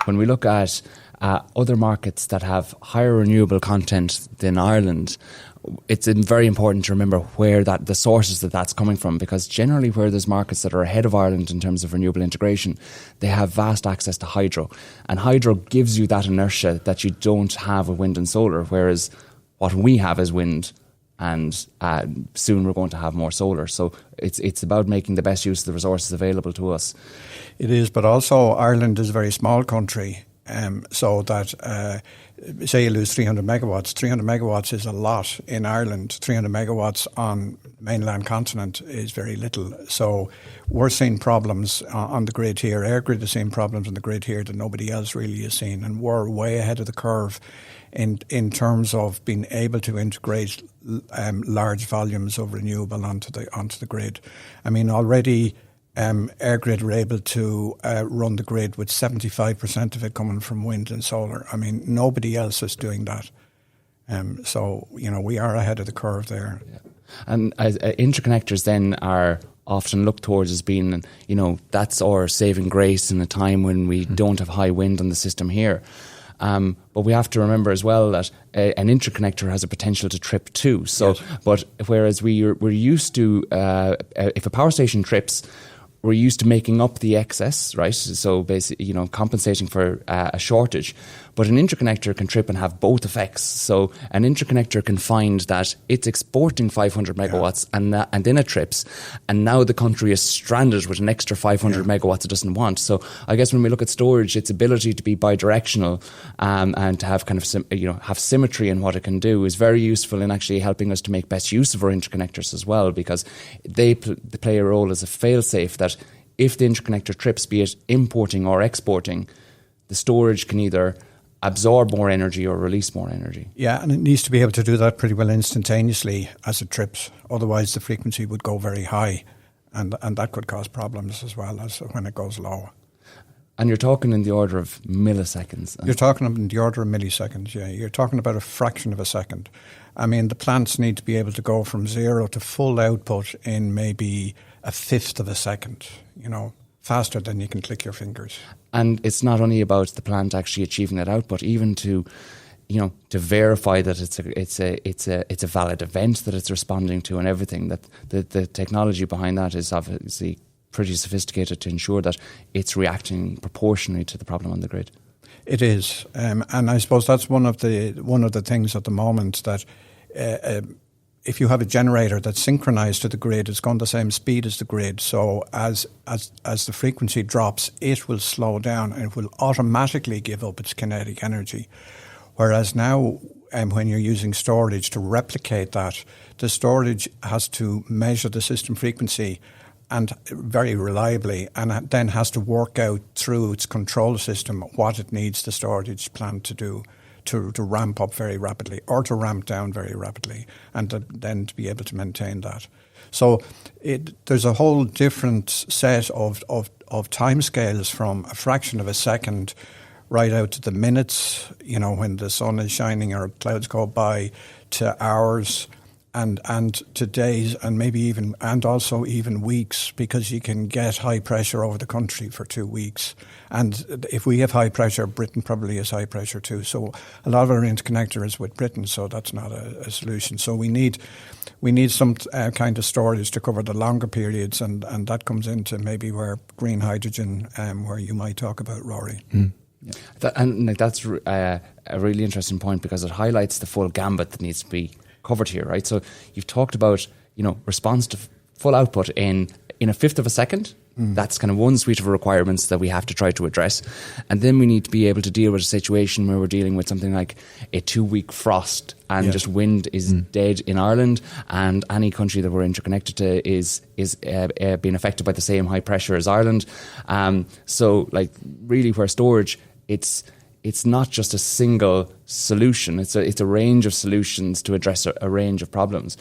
when we look at other markets that have higher renewable content than Ireland, it's very important to remember where the sources that's coming from, because generally where there's markets that are ahead of Ireland in terms of renewable integration, they have vast access to hydro. And hydro gives you that inertia that you don't have with wind and solar, whereas what we have is wind, and soon we're going to have more solar. So it's about making the best use of the resources available to us. It is, but also Ireland is a very small country, so that say you lose 300 megawatts. 300 megawatts is a lot in Ireland. 300 megawatts on mainland continent is very little. So we're seeing problems on the grid here. EirGrid is seeing problems on the grid here that nobody else really is seeing, and we're way ahead of the curve in terms of being able to integrate large volumes of renewable onto the grid. I mean, already EirGrid are able to run the grid with 75% of it coming from wind and solar. I mean, nobody else is doing that. So, we are ahead of the curve there. Yeah. And interconnectors then are often looked towards as being, that's our saving grace in a time when we don't have high wind on the system here. But we have to remember as well that an interconnector has a potential to trip too. So, yes. But whereas we're used to, if a power station trips, we're used to making up the excess, right? So basically, compensating for a shortage. But an interconnector can trip and have both effects. So an interconnector can find that it's exporting 500 megawatts and then it trips. And now the country is stranded with an extra 500 megawatts it doesn't want. So I guess when we look at storage, its ability to be bidirectional and to have kind of, have symmetry in what it can do is very useful in actually helping us to make best use of our interconnectors as well, because they play a role as a fail-safe that if the interconnector trips, be it importing or exporting, the storage can either absorb more energy or release more energy. Yeah, and it needs to be able to do that pretty well instantaneously as it trips. Otherwise, the frequency would go very high, and that could cause problems as well as when it goes low. And you're talking in the order of milliseconds. You're talking in the order of milliseconds, yeah. You're talking about a fraction of a second. I mean, the plants need to be able to go from zero to full output in maybe a fifth of a second, faster than you can click your fingers. And it's not only about the plant actually achieving that output, even to verify that it's a valid event that it's responding to, and everything. That the technology behind that is obviously pretty sophisticated to ensure that it's reacting proportionally to the problem on the grid. It is, and I suppose that's one of the things at the moment that. If you have a generator that's synchronized to the grid, it's going the same speed as the grid. So as the frequency drops, it will slow down and it will automatically give up its kinetic energy. Whereas now, when you're using storage to replicate that, the storage has to measure the system frequency and very reliably, and then has to work out through its control system what it needs the storage plant to do. To ramp up very rapidly or to ramp down very rapidly, and then to be able to maintain that. So there's a whole different set of timescales, from a fraction of a second right out to the minutes, when the sun is shining or clouds go by, to hours and to days, and maybe even weeks, because you can get high pressure over the country for 2 weeks. And if we have high pressure, Britain probably has high pressure too. So a lot of our interconnector is with Britain, so that's not a solution. So we need some kind of storage to cover the longer periods, and that comes into maybe where green hydrogen, where you might talk about, Rory. Mm. Yeah. That's a really interesting point, because it highlights the full gambit that needs to be covered here, right? So you've talked about, response to full output in a fifth of a second. That's kind of one suite of requirements that we have to try to address. And then we need to be able to deal with a situation where we're dealing with something like a 2-week frost and just wind is dead in Ireland, and any country that we're interconnected to is being affected by the same high pressure as Ireland. So really where storage, it's not just a single solution. It's a range of solutions to address a range of problems.